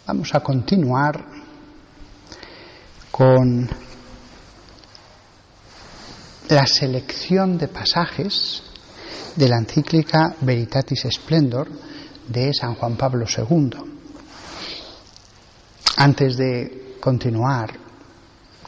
Vamos a continuar con la selección de pasajes de la encíclica Veritatis Splendor de San Juan Pablo II. Antes de continuar,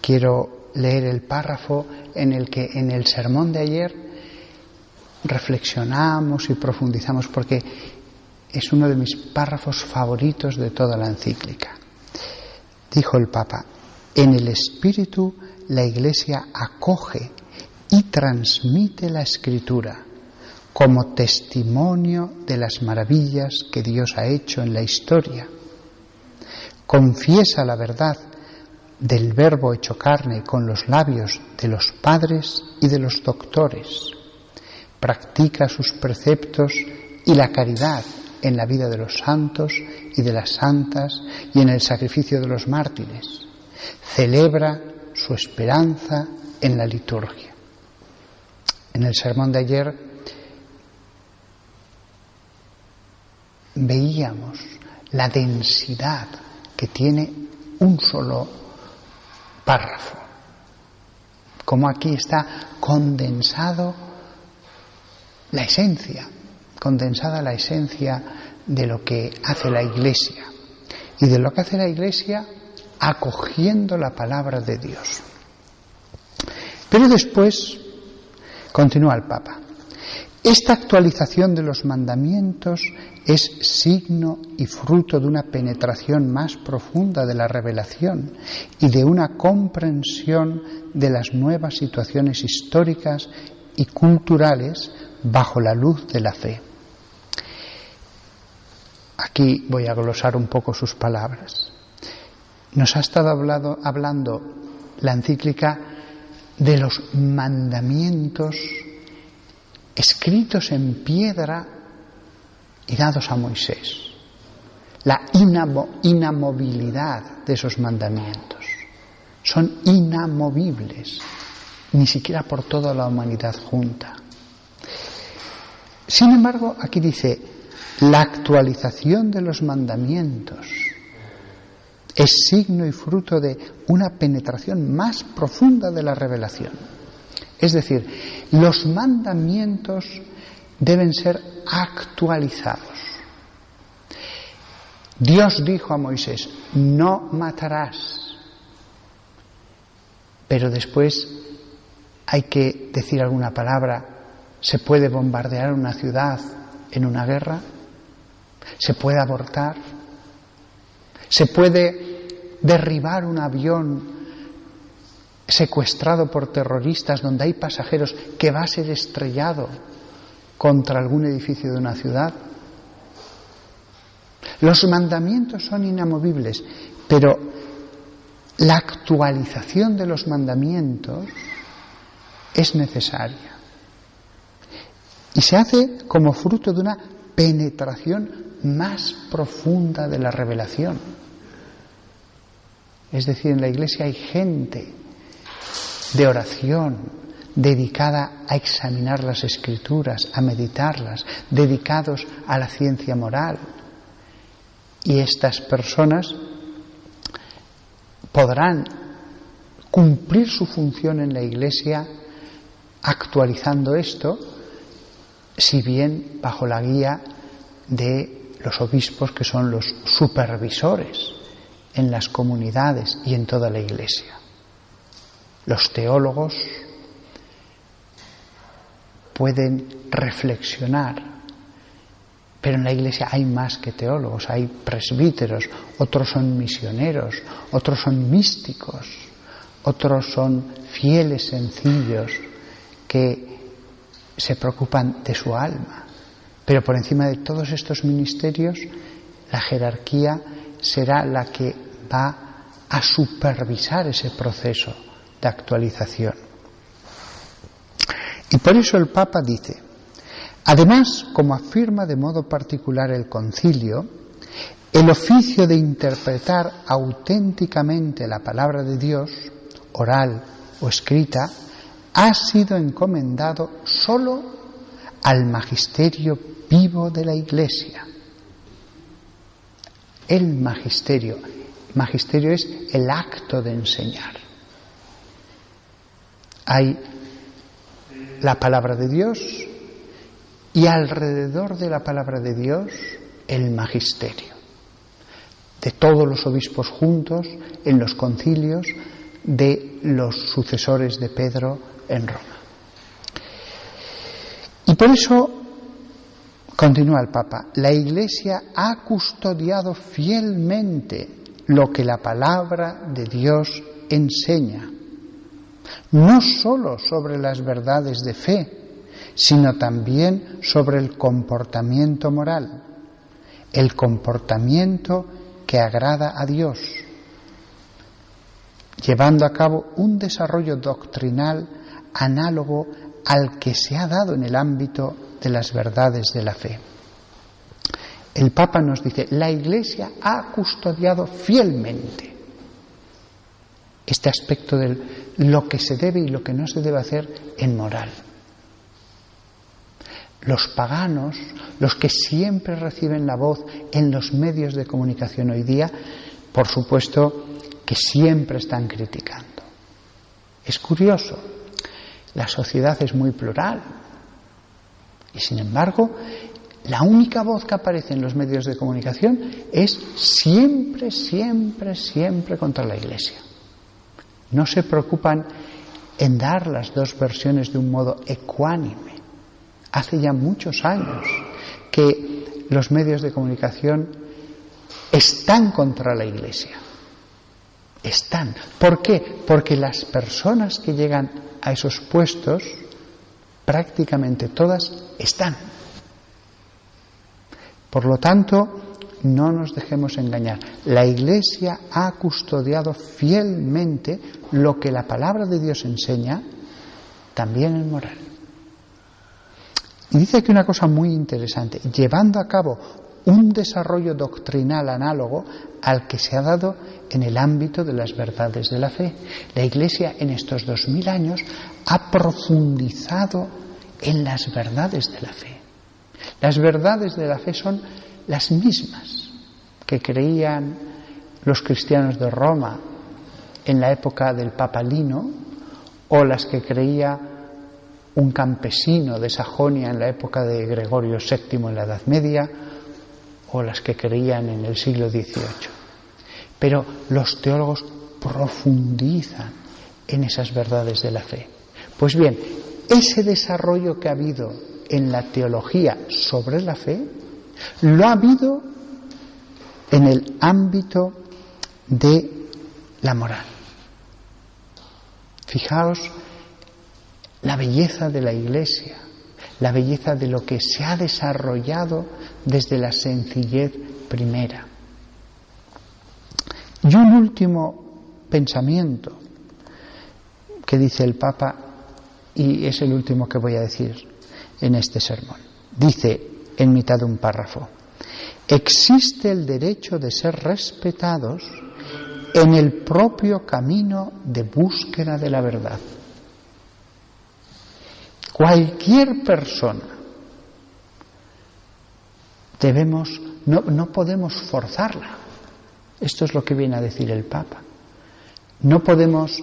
quiero leer el párrafo en el que en el sermón de ayer reflexionamos y profundizamos, porque es uno de mis párrafos favoritos de toda la encíclica. Dijo el Papa: en el Espíritu la Iglesia acoge y transmite la Escritura como testimonio de las maravillas que Dios ha hecho en la historia. Confiesa la verdad del Verbo hecho carne con los labios de los padres y de los doctores. Practica sus preceptos y la caridad en la vida de los santos y de las santas y en el sacrificio de los mártires. Celebra su esperanza en la liturgia. En el sermón de ayer veíamos la densidad que tiene un solo párrafo, como aquí está condensada la esencia de lo que hace la Iglesia, y de lo que hace la Iglesia acogiendo la palabra de Dios. Pero después continúa el Papa: esta actualización de los mandamientos es signo y fruto de una penetración más profunda de la revelación y de una comprensión de las nuevas situaciones históricas y culturales bajo la luz de la fe. Aquí voy a glosar un poco sus palabras. Nos ha estado hablando la encíclica de los mandamientos escritos en piedra y dados a Moisés, la inamovilidad de esos mandamientos. Son inamovibles, ni siquiera por toda la humanidad junta. Sin embargo, aquí dice: la actualización de los mandamientos es signo y fruto de una penetración más profunda de la revelación. Es decir, los mandamientos deben ser actualizados. Dios dijo a Moisés: no matarás. Pero después hay que decir alguna palabra. ¿Se puede bombardear una ciudad en una guerra? ¿Se puede abortar? ¿Se puede derribar un avión secuestrado por terroristas donde hay pasajeros que va a ser estrellado contra algún edificio de una ciudad? Los mandamientos son inamovibles, pero la actualización de los mandamientos es necesaria. Y se hace como fruto de una penetración más profunda de la revelación. Es decir, en la Iglesia hay gente de oración dedicada a examinar las Escrituras, a meditarlas, dedicados a la ciencia moral. Y estas personas podrán cumplir su función en la Iglesia actualizando esto, si bien bajo la guía de los obispos, que son los supervisores en las comunidades y en toda la Iglesia. Los teólogos pueden reflexionar, pero en la Iglesia hay más que teólogos, hay presbíteros, otros son misioneros, otros son místicos, otros son fieles sencillos que se preocupan de su alma. Pero por encima de todos estos ministerios, la jerarquía será la que va a supervisar ese proceso de actualización. Y por eso el Papa dice: además, como afirma de modo particular el Concilio, el oficio de interpretar auténticamente la palabra de Dios, oral o escrita, ha sido encomendado solo al magisterio vivo de la Iglesia. el magisterio. Magisterio es el acto de enseñar. Hay la palabra de Dios y alrededor de la palabra de Dios el magisterio. De todos los obispos juntos en los concilios, de los sucesores de Pedro en Roma. Y por eso, continúa el Papa, la Iglesia ha custodiado fielmente lo que la palabra de Dios enseña, no sólo sobre las verdades de fe, sino también sobre el comportamiento moral, el comportamiento que agrada a Dios, llevando a cabo un desarrollo doctrinal análogo al que se ha dado en el ámbito de las verdades de la fe. El Papa nos dice, la Iglesia ha custodiado fielmente este aspecto de lo que se debe y lo que no se debe hacer en moral. Los paganos, los que siempre reciben la voz en los medios de comunicación hoy día, por supuesto que siempre están criticando. Es curioso, la sociedad es muy plural y sin embargo la única voz que aparece en los medios de comunicación es siempre contra la Iglesia. No se preocupan en dar las dos versiones de un modo ecuánime. Hace ya muchos años que los medios de comunicación están contra la Iglesia. Están. ¿Por qué? Porque las personas que llegan a esos puestos, prácticamente todas, están. Por lo tanto, no nos dejemos engañar. La Iglesia ha custodiado fielmente lo que la palabra de Dios enseña, también en moral. Y dice aquí una cosa muy interesante, llevando a cabo un desarrollo doctrinal análogo al que se ha dado en el ámbito de las verdades de la fe. La Iglesia en estos 2000 años ha profundizado en las verdades de la fe. Las verdades de la fe son las mismas que creían los cristianos de Roma en la época del Papa Lino, o las que creía un campesino de Sajonia en la época de Gregorio VII en la Edad Media, o las que creían en el siglo XVIII. Pero los teólogos profundizan en esas verdades de la fe. Pues bien, ese desarrollo que ha habido en la teología sobre la fe, lo ha habido en el ámbito de la moral. Fijaos la belleza de la Iglesia, la belleza de lo que se ha desarrollado desde la sencillez primera. Y un último pensamiento que dice el Papa, y es el último que voy a decir en este sermón. Dice en mitad de un párrafo: existe el derecho de ser respetados en el propio camino de búsqueda de la verdad. Cualquier persona no podemos forzarla. Esto es lo que viene a decir el Papa. No podemos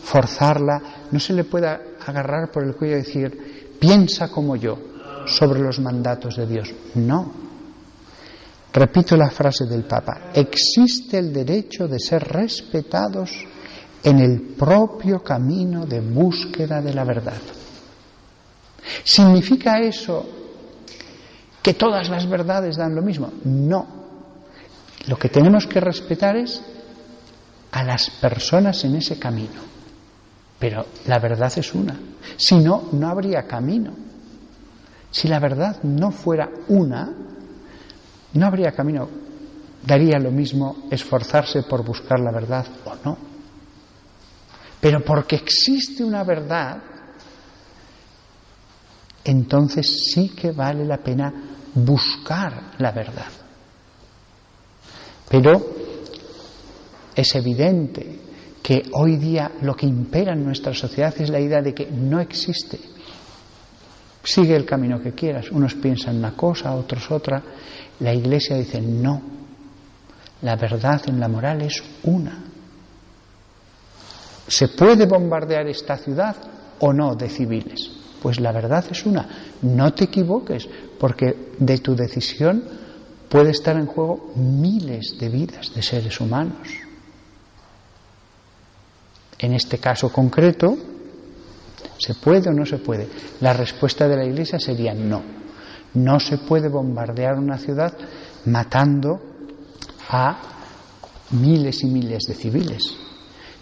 forzarla, no se le puede agarrar por el cuello y decir, piensa como yo sobre los mandatos de Dios. No. Repito la frase del Papa: existe el derecho de ser respetados en el propio camino de búsqueda de la verdad. ¿Significa eso que todas las verdades dan lo mismo? No. Lo que tenemos que respetar es a las personas en ese camino. Pero la verdad es una. Si no, no habría camino. Si la verdad no fuera una, no habría camino. Daría lo mismo esforzarse por buscar la verdad o no. Pero porque existe una verdad, entonces sí que vale la pena buscar la verdad. Pero es evidente que hoy día lo que impera en nuestra sociedad es la idea de que no existe. Sigue el camino que quieras. Unos piensan una cosa, otros otra. La Iglesia dice no. La verdad en la moral es una. ¿Se puede bombardear esta ciudad o no de civiles? Pues la verdad es una. No te equivoques, porque de tu decisión puede estar en juego miles de vidas de seres humanos. En este caso concreto, ¿se puede o no se puede? La respuesta de la Iglesia sería no. No se puede bombardear una ciudad matando a miles y miles de civiles.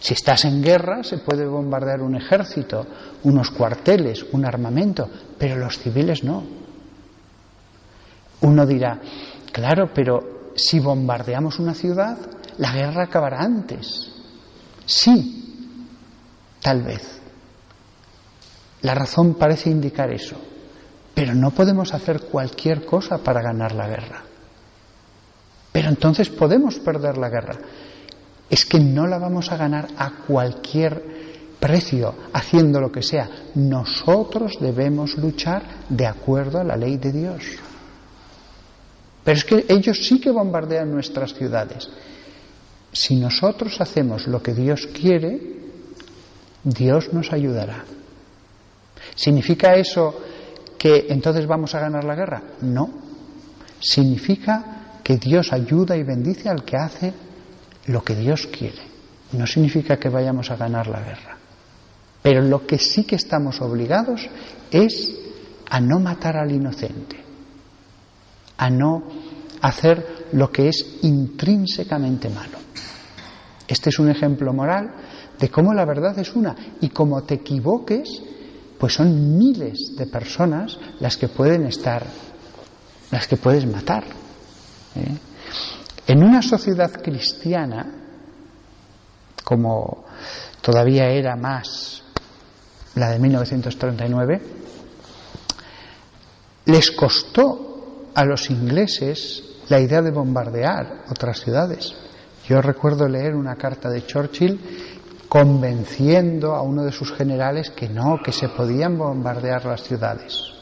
Si estás en guerra, se puede bombardear un ejército, unos cuarteles, un armamento, pero los civiles no. Uno dirá, claro, pero si bombardeamos una ciudad, la guerra acabará antes. Sí, tal vez. La razón parece indicar eso, pero no podemos hacer cualquier cosa para ganar la guerra. Pero entonces podemos perder la guerra. Es que no la vamos a ganar a cualquier precio, haciendo lo que sea. Nosotros debemos luchar de acuerdo a la ley de Dios. Pero es que ellos sí que bombardean nuestras ciudades. Si nosotros hacemos lo que Dios quiere, Dios nos ayudará. ¿Significa eso que entonces vamos a ganar la guerra? No. Significa que Dios ayuda y bendice al que hace lo que Dios quiere. No significa que vayamos a ganar la guerra. Pero lo que sí que estamos obligados es a no matar al inocente, a no hacer lo que es intrínsecamente malo. Este es un ejemplo moral de cómo la verdad es una, y como te equivoques, pues son miles de personas las que pueden estar, las que puedes matar. En una sociedad cristiana, como todavía era más la de 1939, les costó a los ingleses la idea de bombardear otras ciudades. Yo recuerdo leer una carta de Churchill convenciendo a uno de sus generales que no, que se podían bombardear las ciudades.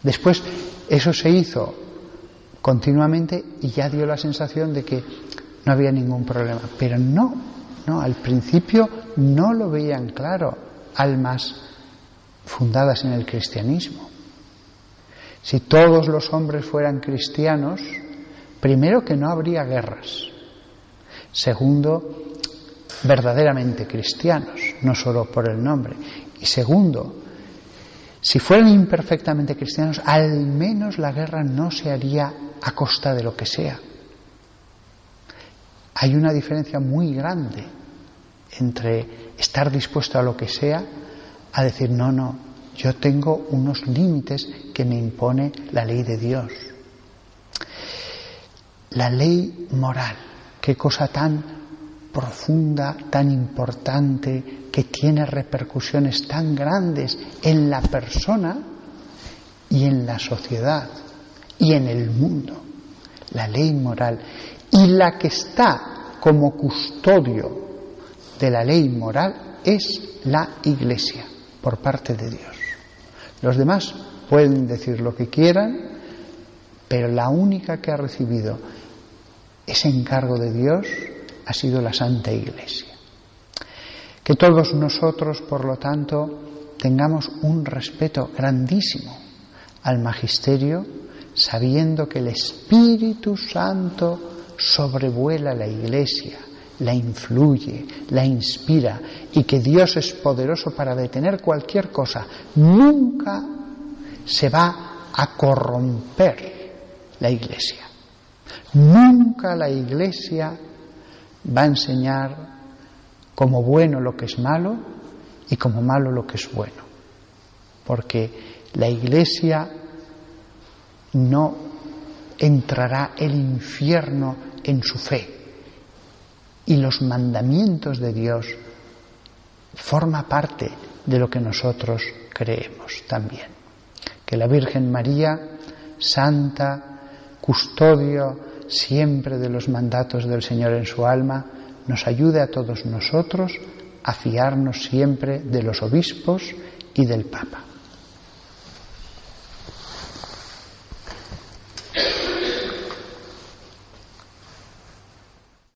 Después eso se hizo continuamente y ya dio la sensación de que no había ningún problema. Pero no, al principio no lo veían claro almas fundadas en el cristianismo. Si todos los hombres fueran cristianos, primero que no habría guerras. Segundo, verdaderamente cristianos, no solo por el nombre. Y segundo, si fueran imperfectamente cristianos, al menos la guerra no se haría a costa de lo que sea. Hay una diferencia muy grande entre estar dispuesto a lo que sea a decir no, yo tengo unos límites que me impone la ley de Dios. La ley moral, qué cosa tan profunda, tan importante, que tiene repercusiones tan grandes en la persona y en la sociedad y en el mundo. La ley moral. Y la que está como custodio de la ley moral es la Iglesia, por parte de Dios. Los demás pueden decir lo que quieran, pero la única que ha recibido ese encargo de Dios ha sido la Santa Iglesia. Que todos nosotros, por lo tanto, tengamos un respeto grandísimo al magisterio, sabiendo que el Espíritu Santo sobrevuela la Iglesia, la influye, la inspira, y que Dios es poderoso para detener cualquier cosa. Nunca se va a corromper la Iglesia. Nunca la Iglesia va a enseñar como bueno lo que es malo y como malo lo que es bueno. Porque la Iglesia no entrará el infierno en su fe. Y los mandamientos de Dios forma parte de lo que nosotros creemos también. Que la Virgen María, santa, custodio siempre de los mandatos del Señor en su alma, nos ayude a todos nosotros a fiarnos siempre de los obispos y del Papa.